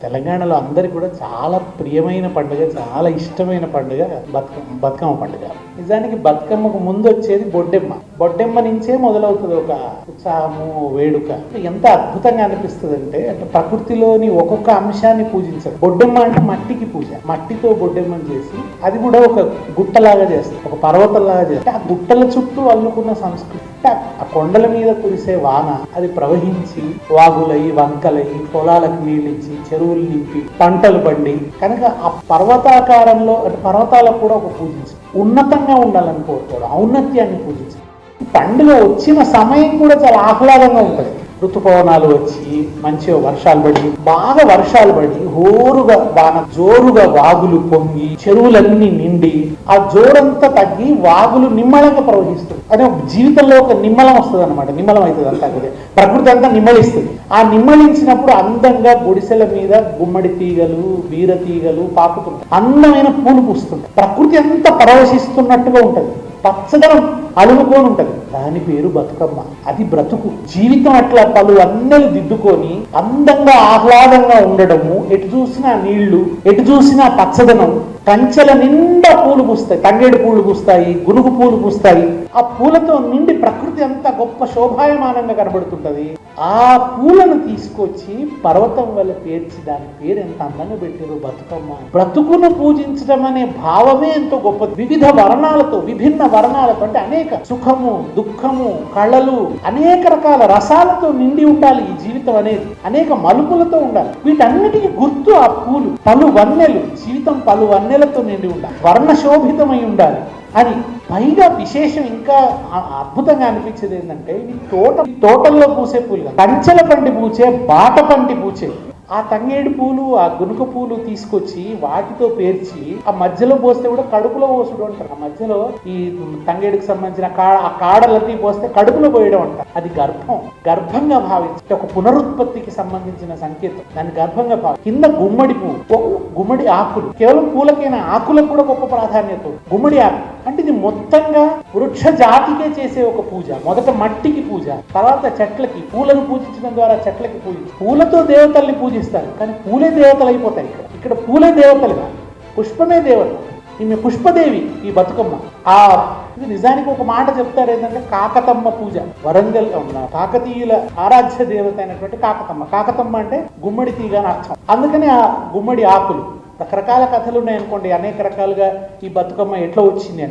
తెలంగాణలో అందరికి కూడా చాలా ప్రియమైన పండుగ, చాలా ఇష్టమైన పండుగ బతుకమ్మ పండుగ. నిజానికి బతుకమ్మకు ముందు వచ్చేది బొడ్డెమ్మ నుంచే మొదలవుతుంది ఒక ఉత్సాహము, వేడుక. ఎంత అద్భుతంగా అనిపిస్తుంది అంటే ప్రకృతిలోని ఒక్కొక్క అంశాన్ని పూజించడం. బొడ్డెమ్మ అంటే మట్టికి పూజ, మట్టితో బొడ్డెమ్మని చేసి అది కూడా ఒక గుట్టలాగా చేస్తారు, ఒక పర్వతంలాగా చేస్తారు. ఆ గుట్టల చుట్టూ అల్లుకున్న సంస్కృతి, ఆ కొండల మీద కురిసే వాన అది ప్రవహించి వాగులై వంకలై పొలాలకు నీళ్ళిచ్చి చెరువులు నింపి పంటలు పండి కనుక ఆ పర్వతాకారంలో అంటే పర్వతాలకు కూడా ఒక పూజించి ఉన్నతంగా ఉండాలని కోరుకోవడం, ఔన్నత్యాన్ని పూజించి పండుగ వచ్చిన సమయం కూడా చాలా ఆహ్లాదంగా ఉంటుంది. ఋతుపవనాలు వచ్చి మంచిగా వర్షాలు పడి హోరుగా జోరుగా వాగులు పొంగి చెరువులన్నీ నిండి ఆ జోరంతా తగ్గి వాగులు నిమ్మలంగా ప్రవహిస్తుంది. అదే జీవితంలో ఒక నిమ్మలం వస్తుంది అనమాట. నిమ్మలం అవుతుంది అంతా, ప్రకృతి అంతా నిమ్మలిస్తుంది. ఆ నిమ్మలించినప్పుడు అందంగా గుడిసెల మీద గుమ్మడి తీగలు, బీర తీగలు పాకుతుంటాయి, అందమైన పూలు పూస్తుంటాయి. ప్రకృతి అంతా పరవశిస్తున్నట్టుగా ఉంటుంది, పచ్చదనం అలుముకొని ఉంటది. దాని పేరు బతుకమ్మ. అది బ్రతుకు. జీవితం అట్లా పలు అన్నెలు దిద్దుకొని అందంగా ఆహ్లాదంగా ఉండడము. ఎటు చూసినా నీళ్లు, ఎటు చూసినా పచ్చదనం, కంచెల నిండా పూలు పూస్తాయి, తంగేడు పూలు పూస్తాయి, గునుగు పూలు పూస్తాయి. ఆ పూలతో నిండి ప్రకృతి అంతా గొప్ప శోభాయమానంగా కనబడుతుంటది. ఆ పూలను తీసుకొచ్చి పర్వతం వల్ల పేర్చి దాని పేరు ఎంత అందంగా పెట్టారు బతుకమ్మ. బ్రతుకును పూజించడం అనే భావమే ఎంతో గొప్పది. వివిధ వర్ణాలతో, విభిన్న వర్ణాలతో, అంటే అనేక సుఖము, దుఃఖము, కళలు, అనేక రకాల రసాలతో నిండి ఉండాలి ఈ జీవితం అనేది. అనేక మలుపులతో ఉండాలి. వీటన్నిటికీ గుర్తు ఆ పూలు. పలు వన్నెలు, జీవితం పలు వన్నెలతో నిండి ఉండాలి, వర్ణశోభితమై ఉండాలి అని. పైగా విశేషం ఇంకా అద్భుతంగా అనిపించేది ఏంటంటే ఇవి తోటల్లో పూసే పూలు, కంచెల పంటి పూచే, బాట పంటి పూచే ఆ తంగేడు పూలు, ఆ గునుక పూలు తీసుకొచ్చి వాటితో పేర్చి ఆ మధ్యలో పోస్తే కూడా కడుపులో పోసుడు అంటారు. ఆ మధ్యలో ఈ తంగేడుకు సంబంధించిన ఆ కాడలన్నీ పోస్తే కడుపులో పోయడం అంటారు. అది గర్భంగా భావించి ఒక పునరుత్పత్తికి సంబంధించిన సంకేతం. దాన్ని గర్భంగా కింద గుమ్మడి పువ్వు, గుమ్మడి ఆకులు, కేవలం పూలకైనా ఆకులకు కూడా గొప్ప ప్రాధాన్యత. గుమ్మడి ఆకు అంటే ఇది మొత్తంగా వృక్ష జాతికే చేసే ఒక పూజ. మొదట మట్టికి పూజ, తర్వాత చెట్లకి, పూలను పూజించడం ద్వారా చెట్లకి పూజ. పూలతో దేవతల్ని పూజిస్తారు, కానీ పూలే దేవతలు అయిపోతాయి. ఇక్కడ పూలే దేవతలుగా, పుష్పమే దేవత. ఈమె పుష్పదేవి ఈ బతుకమ్మ. ఇది నిజానికి ఒక మాట చెప్తారు ఏంటంటే కాకతమ్మ పూజ. వరంగల్ కాకతీయుల ఆరాధ్య దేవత అయినటువంటి కాకతమ్మ అంటే గుమ్మడి తీగ అని అర్థం. అందుకని ఆ గుమ్మడి ఆకులు, రకరకాల కథలు ఉన్నాయనుకోండి, అనేక రకాలుగా ఈ బతుకమ్మ ఎట్లా వచ్చింది అనేది.